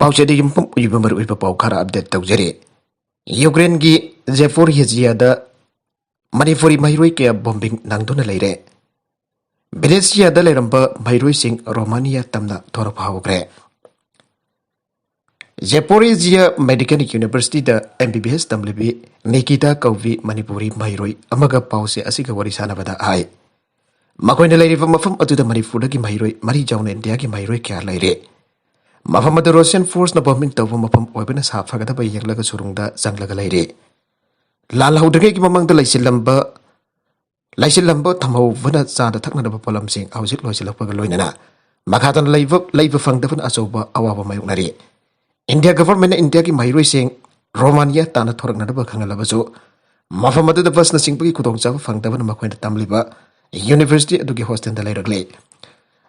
Pausedi Pum Uber with Paukara update Taujere. Ukraine gi Zaporizhia da Manipuri Mahiruike bombing Nangduna Lere. Venetia da Leramba Mahiruising Romania Tamna Torapahogre. Zaporizhia Medical University da MBBS Tamlibi Nikita Kauvi Manipuri Mahirui Amaga Pause Asika Warisana Bada Ai. Makoina Lady from Mafam to the Manipuraki Mahirui, Mari Jown and Diaki Mahirui Care Lady. Mafam the Russian force na bombing Tovo Mapam Weapons half Fagata by Yanglaga Surunda Zanglaga Lady. Lala Hudreki among the Lysilamba Tamo Vana Zada Takna Polam Sing, Ausit Loisilapagaloina. Makatan Labor Fundavan Asoba, Awa Mayunari. India government India ki Mahirui sing Romania Tana Tornada Kangalabazo. Mafamadu the first Nasing Kudong Java Fundavan Makwenda Tamliba, University at the host in the later glade.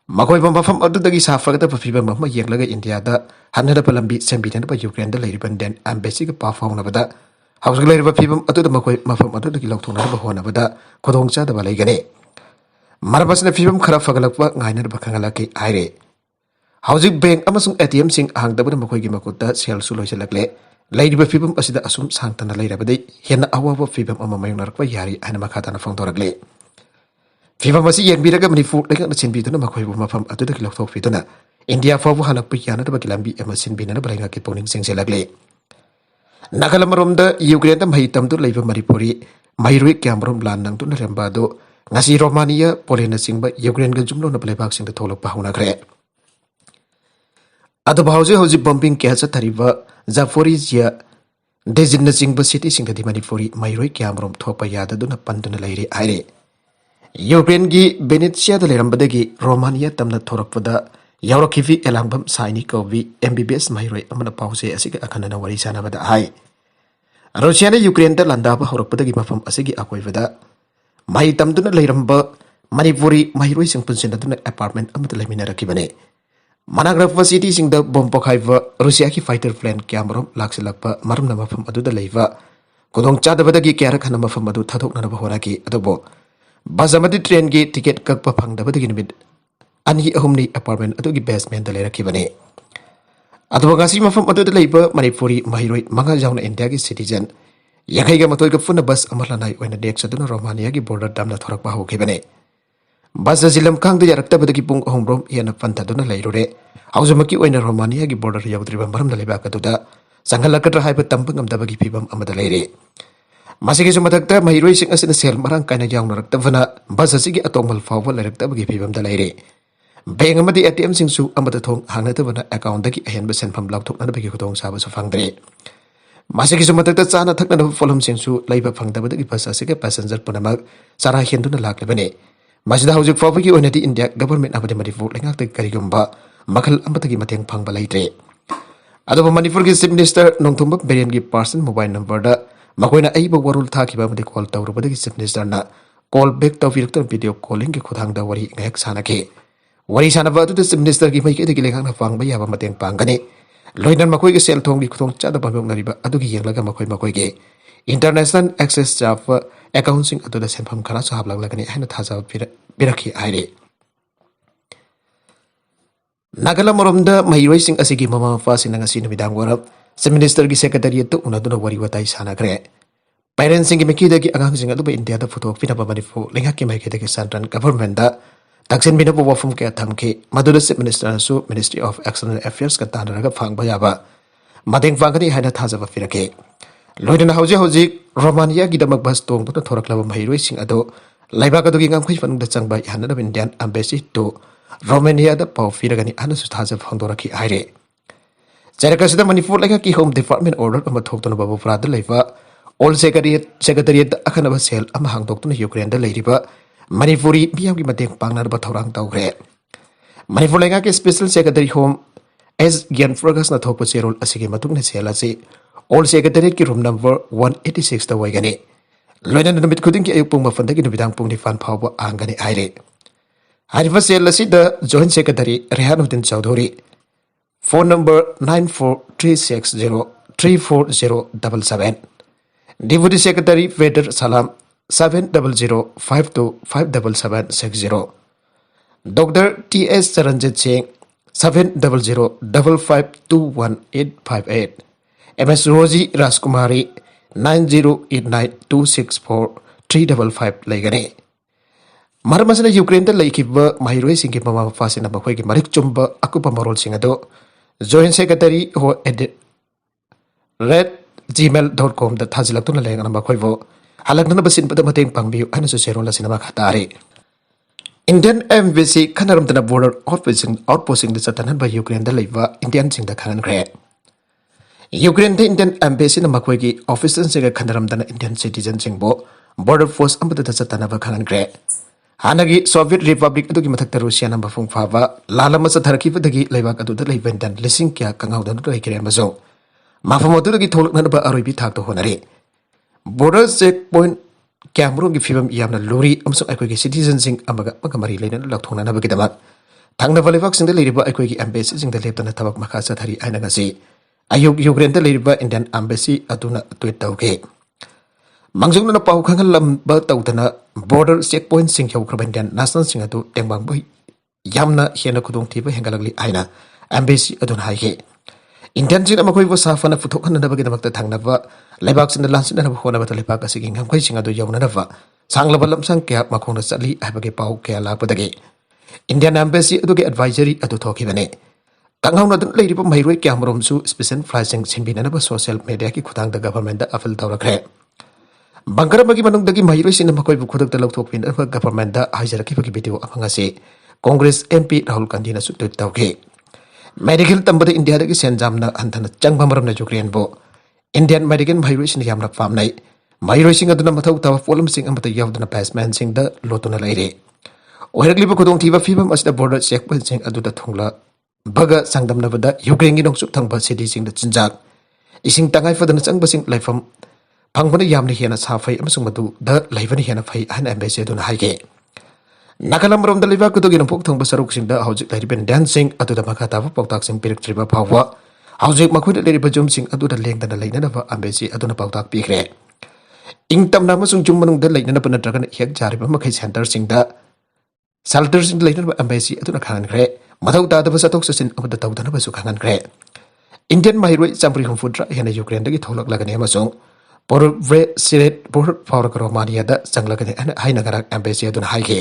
Makoy Mafam Adu the Safagata for Fiba Mama Yanglaga India da Hanada Palambi Sembitan by Ukraine the Lady Benden and basic Pafon Navada. House later Pibum Adu the Makoy Mafam Adu the Kilotona Navada, Kodongcha the Balegane. Marabas the Fibum Karafagalapa, Niner Bakangalaki, Ire. Housing Bank Amazon ATM sing hang the Makoy Makuta, Sel Suloiselakle, Lady Befibum as the Asum Santana later, but they Hena Awa Fibum on Maynar Yari and Makatana Fontoragle. Fibamasi and Biraga Manifu, like the Sinbitana Makoy Mafam at the Kilok Fitona. India for Hana Piana, the Bakilambi, and Masin Bina, Branga Kiponing Sing Selagle. Nakalamarum the Ukraine Mahitam to Lava Maripuri, Mairi Cameron Blandang to Rembado, Nasi Romania, Polina Sing by Ukraine Gajumno, the playbacks in the Tolo Pahunagre. At the Bauze bombing Kasa Tariva, Zaporizhia, designating the city sing the Manipuri, Mairi Cameron, Topayada, Duna Pantana Lady Ire. Ukraine gi Venetia the Lerambadegi, Romania Tamna Torapada, Yaurokivi Elambam Saini Kovi, MBBS Mairi, Amana Pause, Asika Akanana Warisana Vada High. Russiana Ukraine the Landaba Horopadagi Mafam Asigi Aquavada, Mahitam Duna Leramba, Manipuri, Mairi sing Punsinatuna apartment, Amatalamina Kibane. Managrapha city sing the Bompokaiva, Russiaki fighter plane Cameron, Laxilapa, Marmama from Adu the Leva, Kodong Chadabadagi Karakanama from Adu Tatok Nabahoraki, Adobo. Bazamadi train gate ticket Kakpapang the Badigin with Anhi Homely apartment Adugi basement the Lera Kibane. Advogasima from Adu the Labor, Manipuri, Mahiroi, Mangajan and Dagi citizen. Yakaiga Matoika Funabas Amalanai when the Dexaduna Romaniagi border Damna Torapaho Kibane. Bazazilam Kang the Yarakta Badikipung Hombrom Yana Fantaduna Laire, Hausumaki when a Romaniagi border Yavdrivam the Lebakatuda, Sangalakatra Hyper Tamping of the Bagipibam Amadalere. Masikisumatakta, my racing as in the cell, Marankana Young Raktavana, Bazasigi Atomal Fava, Erecta Bagipibam the Laire. Bang Amadi ATM Singsu Amatong, Hanatavana account the Hen Besent from Blautok and the Bigotong Sabas of Fangre. Masikisumatakta Sana Takana Folum Singsu, Labor Fangda with the Pasasica passenger Panamag, Sarah Henduna Lakabane. Masida Housing for Unity India government of the Manifu, like the Karigumba, Makal Amatagi Matang Pang Balaitre. Other Manifurgis Minister Nongtumbak Beriangi Parson mobile number da Makoina Aiba Warul Takiba with the call tower with the Minister na call back to video calling Kutang the Wari Sanake. Wari Sanava to the Minister give me the Gilang Fang by Yava Matang Pangani. Loidan Makoy sell Tongi Kutong Chadabam Nariba Adugi Yalaga Makoy Makoy. International Access Java accounting to the same from Karasa Hablagani and Taza Biraki Ire. Nagala Morumda, my racing Asigi Mama Fas in Nangasin Vidang Warab, some minister secretary to Unaduna Wariwata Sanagre. Parents sing Mikidaki announcing at the India the photo of Pinabanifu, Lingaki Makidaki Santan government, Taxin Binabu from Katamke, Madura Minister Su, Ministry of External Affairs Katana Fang Bayaba, Mading Fangani had a Taza Firake. Lloyd Housing Romania Gidamak Bastong to the Toraklava Mahi racing ado, Laibaka doing a question the Chang by Hanada Indian embassy to Romania the Pau Firagani Anasus Taza Fondoraki Ire. Zerakasa the Manifu like a key home department order of a Tokton Babu Frada Leva, all secretariat Akanava Sel Amahang Doctor Ukraine the Ladyba, Manifuri Biaki Matek Pangna Batorang Taugre. Manifulanga special secretary home as Gian Fergus Natopo Serol Asigimatung Selasi. All Secretariat room number 186 the Wagani. Loidan the Midkuding Puma Fandaki Bidang Puni Fan Power Angani Ire. Harifa Selasi the Joint Secretary Rehanuddin Chowdhury. Phone number 94360340777. Deputy Secretary Vedar Salam 70052577760. Dr. T.S. Saranjit Singh 7005521858. MS Rosie Raskumari 9089264355 लेगने मरम असना Ukraine लेखिब महिरोई Singh mama मफासिना मखोई की मरिक चुंब अकुप मरोल सिंह अदो joint secretary हो @gmail.com दा थाजिलक्तुना लेंगना मखोइबो हलकना बसिन पद मतेंग पांगबियु अनसु सेरोला सिनेमा खतारे इंडियन एम्बेसी खनरमदना बॉर्डर आउटपोस्टिंग द चतनन बा यूक्रेन दा लेबा इंडियन सिंह दा खननग्रे यूक्रेन द इंडियन एम्बेसी न मखोई की ऑफिसर सिंह खनरमदना इंडियन सिटीजन सिंह बो बॉर्डर फोर्स अमद दा चतना बा खननग्रे हानगी सोवियत रिपब्लिक अदुगी मथक्ता रूसिया न मफुंग फाबा लालम चथरखिबदगी लेबाक अदुदा लेबेंदन लिसिंग क्या कंगाउदन लेकिरे मजो माफम अदुदगी थोलकनबा अरोइबी थाक्तो होनरे बॉर्डर चेक पॉइंट कैमरों की फिल्म यामना लोरी अमसो अखोगी सिटीजन सिंह अमगा मगमरी लेना लखथोननबगीदमक थांगनबा लेबाक सिंग लेरिबा अखोगी एम्बेसी सिंग लेबतना थबक मखा चथरी आइनगसी अयुग यूक्रेन द लेरिबा इंडियन एम्बेसी अदुना ट्वीट तौगे मंगजुंगना पाउ खंगलंबा तौदना बॉर्डर चेक पॉइंट सिंह यौखरबा इंडियन नेशनल सिंह अदु टेंबांग यामना हेना खुदोंग थीबा हेंगलगली आइना एम्बेसी अदुना हाइगे इंडियन सिंह मखोइबो साफना फुथोखननबगीदमक थांगनबा लेबाक सिंह लांसिननबा होनबा लेबाक असिगी ngangkhoi sing adu yaunanaba sanglaba lamsang kya makhona chali habage pau kya lapodage Indian embassy adu ge advisory adu thokibane tanghauna dun leiriba mairoi kyamrom su special flying sinbinanaba social media ki khudang da government da afil tawrakre bangkarabagi manung dagi mairoi sin makoi bu khudak da lokthokpin da government da haijaraki bagi video afangase congress mp rahul gandhi na su tweet tawge medical tambada india da gi senjamna anthana changba maram na ukraine bo Indian American mairoi sin yamna famnai mairoi sing aduna mathau tawa polam sing amata yawduna passman sing da lotuna laire oiragli bu khudong thiba fibam asda border checkpoint sing aduda thongla baga sangdamna bada Ukraine gi noksuk thangba city sing da chinjak ising tangai fadana changba sing laifam pangbana yamna hena safai amasung madu da laivani hena fai han embassy aduna haige nakalam rom da liba kudogi nompok thongba saruk sing da hojik lairiben dancing aduda makha tawa poktak sing piriktriba phawwa hawjek makhoi leri bajum sing aduna lengdana leinanaba embassy aduna pautak pikre ingtamna amasung jum manung da leinanaba natragan hek jariba makhai center sing da shelter sing leinanaba embassy aduna khangré mathau ta da satok sasin amada tawdana basu khangré Indian mairoi champri humfudra hena Ukraine dagi tholak lagane amasung porve siret bor fawrak Romania da changlagane haina garak embassy aduna haige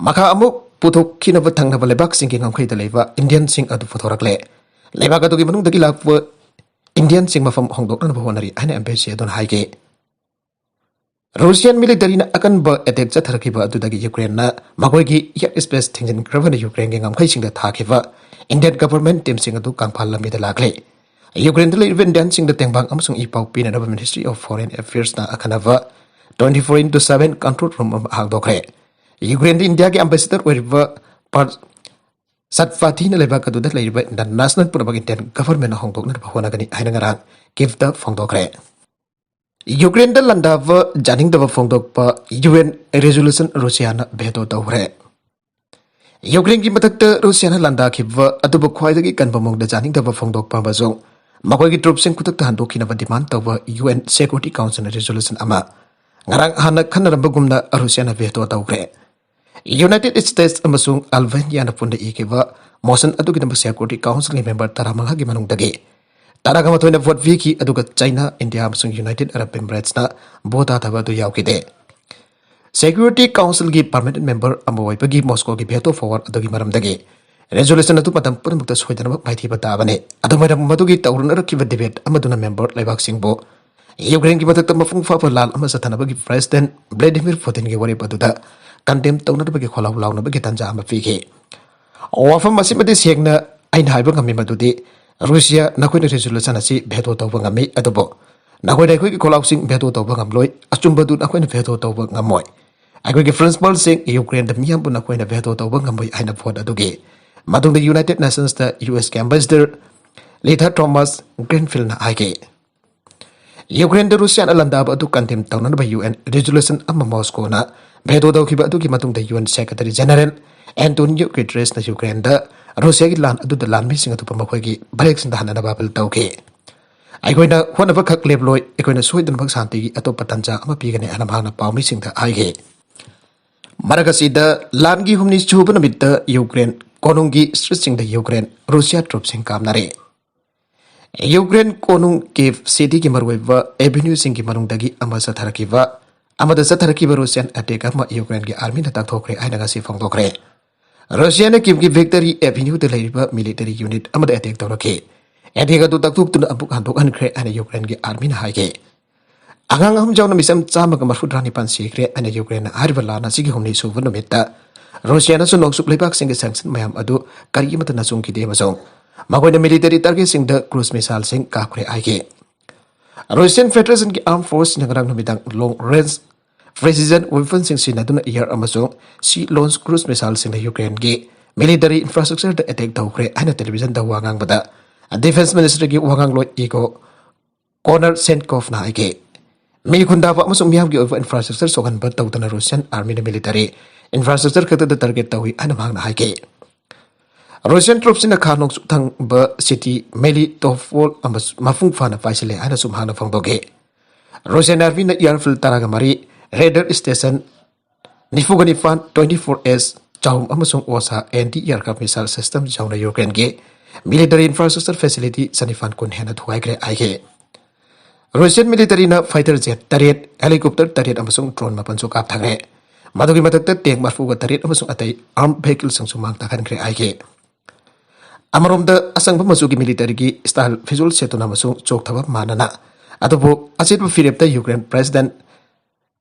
makha amuk puthok khinaba thangnaba lebak sing ki ngangkhoi da leba Indian sing adu photorakle lebak adu gi manung dagi lakwa Indian sing mafam hongdokna ba honari haina embassy aduna haige Russian military na akan ba attack chatharkiba adu dagi Ukraine na magoi gi air space thingin gravana Ukraine ge ngangkhoi sing da thakiba Indian government team sing adu kangphal lambi da lakle Ukraine da even dancing da tengbang amasung ipau pina na Ministry of Foreign Affairs na akanava 24/7 control room hangdokre Ukraine India ke ambassador weriba par satfati na leba kadu da leba international purabag Indian government na hongdok na bahona gani haina ngarang give the phongdokre Ukraine da landava janing da phongdok pa UN resolution Russia na beto dawre Ukraine ki matak ta Russia na landa khibwa atuba khwai da gi kanbamong da janing da phongdok pa bazong makoi gi troops sing kutak ta handok na demand tawa UN Security Council resolution ama ngarang hana khanaramba gumna Russia na beto dawre United States amasung Albania na punda ikeba motion adugi na Security Council ni member taramanga gi manung dagi taraga mathoina vote wiki aduga China India amasung United Arab Emirates na bota thaba du yaukide Security Council gi permanent member amoi pagi Moscow gi veto forward adugi maram dagi resolution atu patam purmukta soidana baithi bata bane adumara madugi taurun rakhiba debate amaduna member laibak singbo Ukraine gi matak mafung fa lal ama sathana bagi President Vladimir Putin gi wari paduda condemn tawna bagi kholau launa bagi tanja ama fike wafam masimadi segna ain haiba ngami madudi Russia nakhoi resolution asi veto tawba ngami adubo nakhoi dai khoi kholau sing veto tawba ngamloi achumba du nakhoi veto tawba ngamoi agoi gi principal sing Ukraine da miyam bu nakhoi veto tawba ngamoi aina vote adugi madung the United Nations the US ambassador Linda Thomas Greenfield na aige Ukraine da Russia alanda ba du condemn tawna ba UN resolution amma Moscow na veto dawkiba adugi matung the UN Secretary General Antonio Guterres na Ukraine da Russia gi lan adu da lan mi singa tu pamakhoi gi break sin da hanana babal tawke aikoina khona ba khak lebloi aikoina soidan bak santi gi atop patanja ama pigane anam hangna pawmi sing da aige maragasi da lan gi humni chuba namit da Ukraine konunggi streetsing da Ukraine Russia troops sing kamnare Ukraine konung Kiev city ki marweba avenue sing ki manungdagi ama satharakiba amada satharakiba Russian attack ama Ukraine ki army na takthokre aina ga si phongdokre Russia na Kiev ki victory avenue da leiriba military unit amada attack tawrake attack adu takthok tuna abuk handok ankre aina Ukraine ki army na haike Angang ahum jaw na misam chama ka marfudrani pan sikre ana Ukraine harba lana sigi humni suva nomita Russia na sunok sup lebak sing sanction mayam adu kari mata na sung ki de masong magoi na military target sing da cruise missile sing ka khre aike Russian Federation ki armed force nangrang nomidang long range precision weapons sing sinaduna air amasong sea launched cruise missile sing da Ukraine ki military infrastructure da attack daw khre ana television da wangang bada defense minister ki wangang lo iko Conor Senkov na aike Milikunda pa masuk miyam ki over infrastructure sokan ba tau tana Russian army na military infrastructure kata da target tawi ana mang na haike Russian troops na khanok thang ba city Melitopol amas mafung fana paisile ana sumhana phangdoge Russian army na airfield taraga mari radar station nifugani fan 24s chaum amasung osa anti aircraft missile system jauna Ukraine ge military infrastructure facility sanifan kun hena thuai gre aike Russian military na fighter jet taret helicopter taret amasung drone mapan so kap thagre madugi matakta tank marfuga taret amasung atai armed vehicle sang sumang takhan kre aike amarom da asang masugi military ki style visual setuna amasung chok thaba manana adobo asit firep ta Ukraine president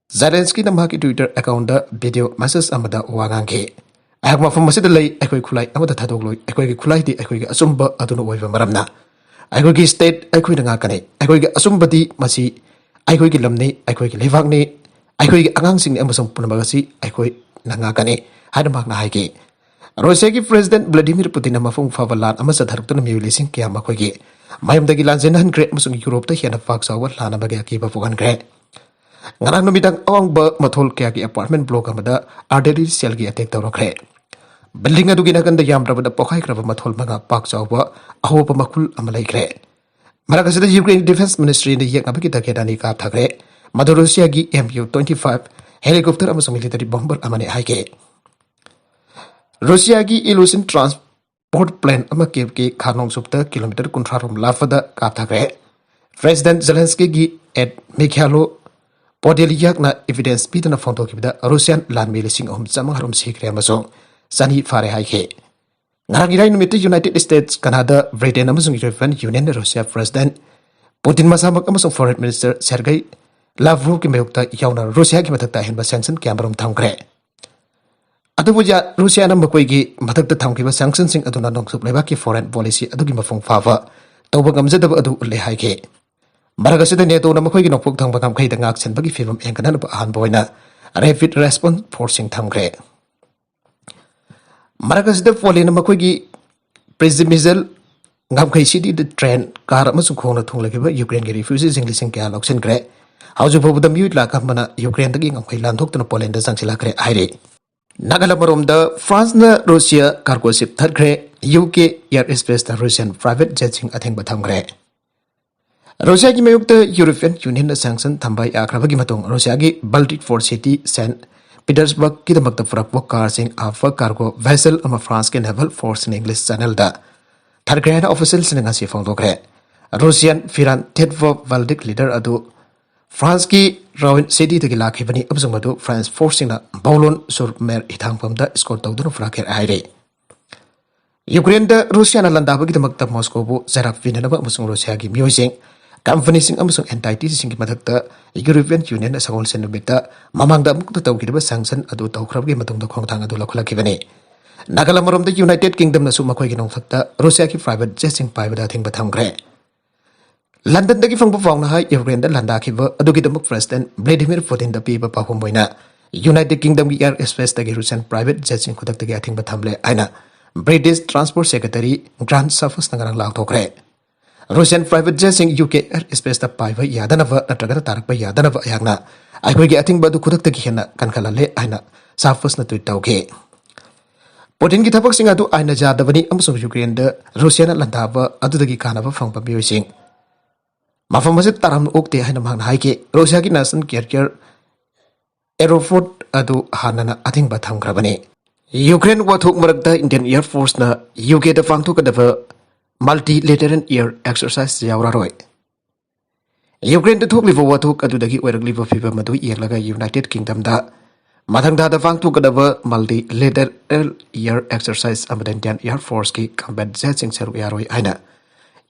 Zelensky na maki Twitter account da video message amada wangang ke ayak mafam masida lay ekoi khulai amada thadok loi ekoi ki khulai di ekoi ki asumba aduna oiba maramna Aku ki state aku dengar kane aku ki asumbati masih aku ki lamni aku ki levak ni aku ki angang sing ni amasong punabagasi aku nanga kane hada mak na haike Russia ki president Vladimir Putin na mafung favalan amasa tharuk tuna miuli sing kya makoi ki mayam dagi lanzen han gre amasong Europe ta hiana fak sawat lana bagi ki ba pugan gre ngarang nomidang awang ba mathol kya ki apartment block amada artillery cell ki attack tawrokre Building adu gina kan da yam rabada pokai kraba mathol manga pak chawba aho pa makul amalai kre Marakasida Ukraine Defense Ministry ni yak abaki takedani ka thagre madu Russia gi MU-25 helicopter amasung military bomber amane haike Russia gi Ilyushin transport plane ama Kiev ki khanong supta kilometer kunthrarom lafada ka thagre President Zelensky gi at Mikhailo Podolyak na evidence pitana photo kibda Russian land milising chamang harom sikre amasung Sani fare haike Ngarang numit United States Canada Britain amasung European Union Russia President Putin masamak amasung Foreign Minister Sergei Lavrov ki mayukta yauna Russia ki matakta henba sanction kyamarom thamkre adubuja Russia na makoi gi matakta thamkiba sanction sing aduna nongsup leba ki foreign policy adugi mafung fawa tawba gamjadaba adu le haike Maragasida neto na makoi gi nokpok thangba kam khai da ngak chen bagi film engkana ba han boina rapid response forcing thamkre Maragasida folena makoigi presidential ngamkai city the train car amasung khongna thunglagiba Ukraine gi refugees inglising kya loksen kre hauju bobuda mute la kamana Ukraine dagi ngamkai landhok tuna Poland da sangsila kre aire Nagala marom da France na Russia cargo ship thar kre UK airspace da Russian private jet sing atheng batham kre Russia gi mayukta European Union na sanction thambai akrabagi matong Russia gi Baltic Four City St Petersburg की दमक फरक car Singh आफा cargo vessel अमा France के naval force in English channel दा थर्ग्रेन official Singh से फोंदोक्रे Russian फिरान थेटवो वाल्डिक leader अदु France की राउन city तक लाखिबनी अबजंग मदु फ्रांस फोर्स सिंह बाउलोन सुरमेर इथांगफम दा स्कोर तौदुन फ्राकेर आइरे यूक्रेन दा रूसिया लंदाबगी दमक मॉस्को बु जराक विननबा अमसुंग रूसिया की musing Company sing amasung entity sing ki mathakta European Union na sagol sen numita mamangda amukta tawkidaba sanction adu tawkhrabgi matungda khongthang adu lakhulakibani Nagala marom da United Kingdom na sumakhoi gi nongthakta Russia ki private jet sing paibada thingba thamgre London dagi fangba fawna ha Ukraine da landa khiba adu gi damuk president Vladimir Putin da piba pahum boina United Kingdom ki air space dagi Russian private jet sing khudak dagi athingba thamle aina British Transport Secretary Grant Shapps nangarang lathokre Russian private jet sing UK airspace da paiba yadanava natraga tarakba yadanava ayakna aigoi gi ating badu khudak tagi hena kankalale aina Shapps na tweet tawge Putin ki thabak sing adu aina jadabani amasung Ukraine da Russia na landaba adu dagi kanaba fangba bioi sing Mafam masit taram okte haina mangna haike Russia ki national carrier Aeroflot adu hanana ating batham grabani Ukraine wathuk marakta Indian Air Force na UK da pangthokadaba multi-lateral air exercise yauraroi. Ukraine da thokliba wathuk adudagi oiragliba fibam adu yenglaga United Kingdom da mathangda da pangthokadaba multi-lateral air exercise amada Indian Air Force ki combat jet sing saru yaroi aina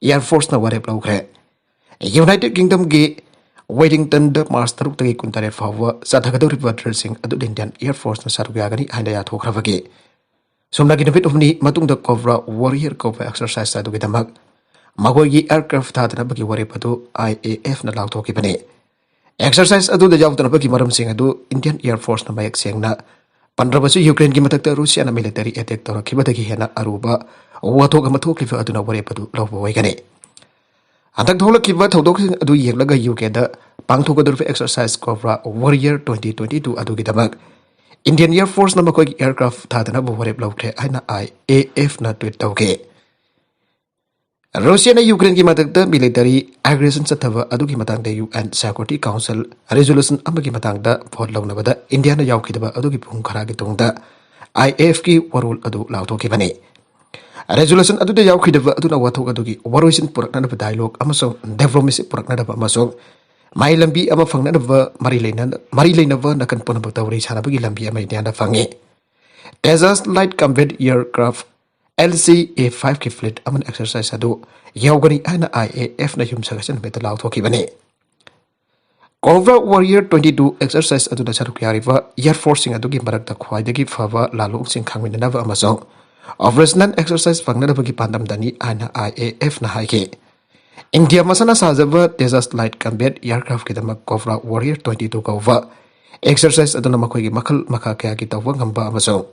Air Force na warep laukre. United Kingdom gi Wellington da Mars taruk tagi kuntare fawa sadhagadoriba drill sing adu Indian Air Force na saru yagani aina ya thokravagi. Somna ginapit umni matung da Cobra Warrior Cobra exercise adu gidamak Magoy aircraft thadana bagi warep adu IAF na lauthoki bane. Exercise adu da jawtana bagi maram sing adu Indian Air Force na mayak sengna pandrabasu Ukraine gi matakta Russia na military attack torakibadagi hena aruba wathok amathoklifa aduna warep adu lawba waigane. Antak thola kiba thodok sing adu yenglaga UK da pangthokadur exercise Cobra Warrior 2022 adu gidamak Indian Air Force na makoy aircraft thadana bu warep lawkre aina IAF na tweet tawke. Russia na Ukraine ki matakta military aggression chathaba adu ki matang da UN Security Council resolution amagi matang da vote lawnabada India na yaukidaba adu ki phung khara gi tongda IAF ki warul adu lawthoki bane. Resolution adu da yaukidaba adu na wathok adu ki waroisin purakna da dialogue amasong diplomacy purakna da amasong mai lambi ama phangna da mari leina ba nakan ponaba tawri chana bagi lambi ama India da phange. Tejas light combat aircraft LCA-5 ki fleet aman exercise adu yaugani aina IAF na yumsagasan meta lauthoki bane. Cobra Warrior 22 exercise adu da saruk yariba Air Force sing adu gi marakta khwaidagi phaba lalung sing khangminaba amasong operational exercise phangna bagi pandam dani aina IAF na haike. India masana sajaba Tejas light combat aircraft kidamak Cobra Warrior 22 kova exercise adu na makoi gi makal makha kya ki tawwa ngamba amasong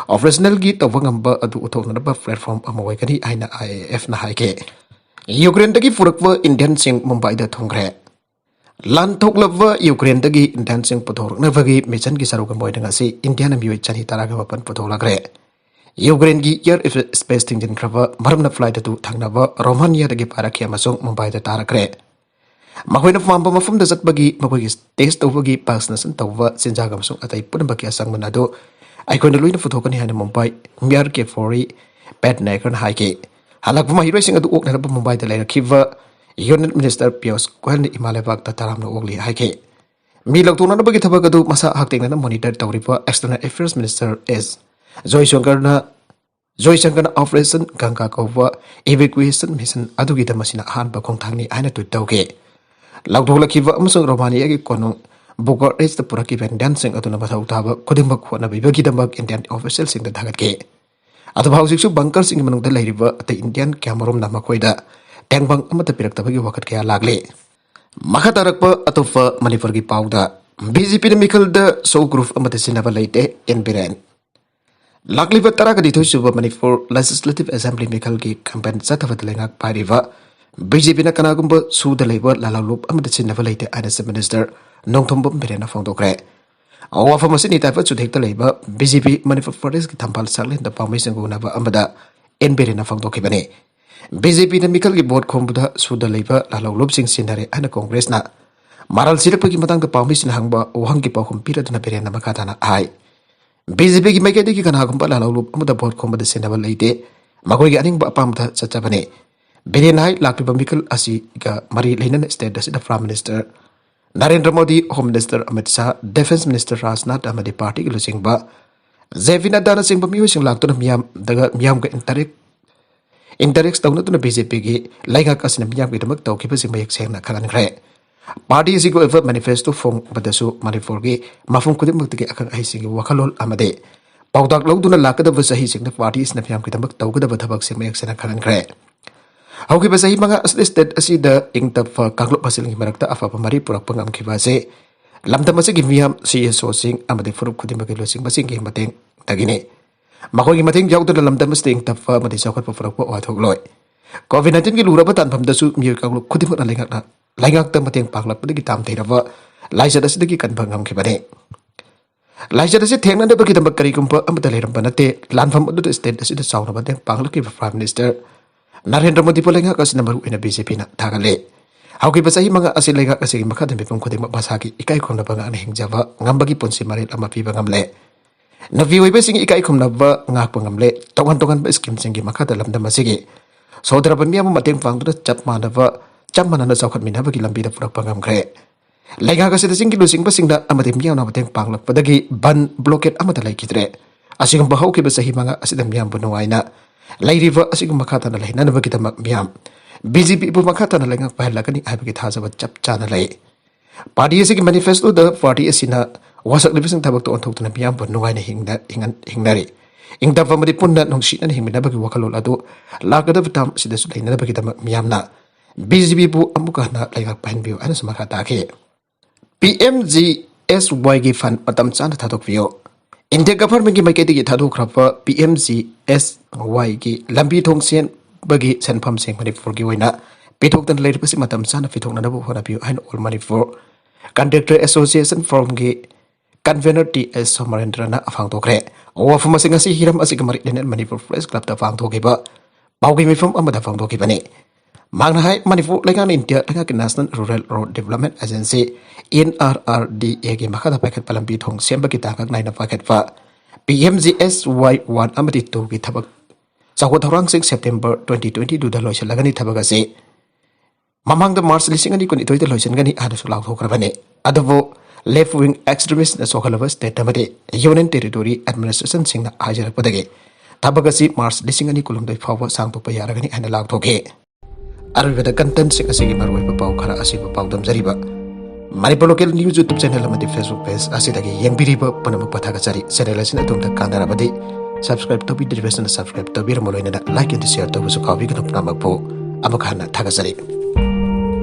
operational gi tawwa ngamba adu uthokna ba platform amawaikani aina IAF na haike. Ukraine dagi furakwa Indian sing Mumbai da thongre. Lan thoklaba Ukraine dagi Indian sing puthorna bagi mission gi saruga moidanga si Indian mioi chani taraga mapan putholagre. Ukraine gi air space tingin kraba maramna flight atu thangnaba Romania dagi parakya masong Mumbai da tarakre. Mahoina famba mafum da zatbagi makogi test tawagi pasnasan tawwa sinjaga masong atai punabaki asang manado Aikon luina photokani hana Mumbai Mir ke fori pet naikon haike. Halak mahiroi sing adu okna ba Mumbai da laira kiva Union Minister Piyush Goyal ni Imalebak ta taramna ogli haike. Mi laktuna na bagi thabak adu masa hakting na monitor tawriba External Affairs Minister S Joy Shankar na operation Ganga kova evacuation mission adu gi damasina han ba khongthangni aina tu tawke. Lakdogla kiva amsong Romania gi konong Bogor is the Puraki Vendan sing atuna bathau taba kodimbak khona bibagi dambak Indian official sing da dhagat ke atu bhausik su bunker sing manung da lairiba ate Indian camerom nama koida tengbang amata pirak tabagi wakat kya lagle makha tarakpa atufa Manipur gi pauda BJP na mikal da so group amata sinaba laite enbiren lakli ba tara kadi thusuba Manipur Legislative Assembly mikal gi campaign sathavat lengak pariva BJP na kanagumba su da labor lalalup amata sinaba laite as minister Nongthombom berena fongdokre. Awa famasi ni tafa chudhek ta leiba BJP Manipur Pradesh ki thampal sarlen da pamai singuna ba amada en berena fongdokhe bane. BJP na mikal ki vote khombuda suda leiba lalawlop sing sinare ana Congress na maral sirap ki matang da pamai sin hangba ohang ki pakhum pira duna berena makata na ai. BJP ki maikade ki kana hagumba lalawlop amada vote khombuda sinaba leite magoi gi aning ba pamda chacha bane. Berenai lakliba mikal asi ga mari leinan state da Prime Minister Narendra Modi, Home Minister Amit Shah, Defense Minister Rajnath Amadi Party ki lusing ba Zevina Dana Singh ba miyo sing lakto na miyam ka interex tawna to na BJP gi laiga kasina miyam ki damak taw ki sing mayak seng na khalan khre party si ko ever manifesto fong badasu Manipur gi mafum kudim mak gi akang ai sing wakhalol amade pawdak lawduna lakada ba sahi sing na party is na miyam ki damak taw ga thabak sing mayak sena khalan khre Hauki basahi mga state asida ingtap kaklop hasil ng marakta afa pamari purak pangam kibase lamta masig gimiyam CSO sing amade furup kudim bagilo sing basing gi mateng tagine makoy gi mateng jawdo na lamta mas ting tap madi sakat pa furak pa wathok loy COVID-19 gi lura ba tan pam dasu mir kaklop kudim na lengak ta mateng paklap padi tam theiraba laisa dasida gi kan bangam kibane laisa dasi thengna de bagi tambak kari kumpa amada leram banate lanfam adu state asida sauna ba teng paklap ki Prime Minister Narendra Modi polenga kasi namaru ina BJP na thagale. Hauki basahi mga asilega kasi makadami pong koding mabasaki ikai kong nabanga anahing java ngambagi ponsi maril ama piba ngamle. Navi Websing Ikai Kumnava Ngapungamle, Tongan Skim Singi Makata Lamda Masigi. So there are Miam Matin Fang to the Chapmanava, Chapman and the South Minabaki Lambida for Pangam Gray. Like I said, the single losing passing the Amatim of Tang Pang Padagi, Ban blockade Amatalakidre. Asing Bahoki Basahimanga Asidam Yam Bunuaina. Lay river Asing Makata Lay, none of Makita Miam. Busy people Makata Langa Palakani Abakit has a chap channel. Party is a manifesto the party is in a was a living tabak to talk to the Miam Bunuaina Hingnari. In the family Punda no sheet and him in Nabaki Wakalado, Laga of Tam Sidas Lay Nabakita Miamna. Busy people Amukana like a pine view and Samakatake. PMGSY Fund Matam San Tatokvio. In the government Maketi Tadokrapa, PMGSY Lambi Tongsian Bagi San Pam Sing Money for Giwina, Pitok than later Matam San Fitok Nanabu Honabu and all money for Conductor Association from Gay Convener T.S. Somarandrana Fangtokre, or from a Singasi Hiram Asigamari and money for Fresh Club the Fangtokiba, Baugimi from Amada Fangtokibani. Manghai Manifu like an India like a National Rural Road Development Agency NRRDA Makata Packet Palambi Hong Sembakitaka 9 packet for PMGSY1 Amati 2 with Tabak. Sakotarang 6 September 2020 do the Loisha Lagani Tabagase. Mamang the Mars listening and you could the Loishan Gani Adasula Hokrabane. Adavo left wing extremists the Sokalava State Tamade, Union Territory Administration Sing the Hajar Podage. Tabagasi Mars listening and you could the power Santo Payaragani and allowed Toge. Arvida content sing a singing Marway Pau Kara Asipa Paudam Zariba. Maripo local news YouTube channel on the Facebook page Asidagi Yang Biriba Panamu Patagazari, Serelasin Atum the Kandarabadi. Subscribe to be the subscribe to be a like and share to Sukavi Namapo Amakana Tagazari.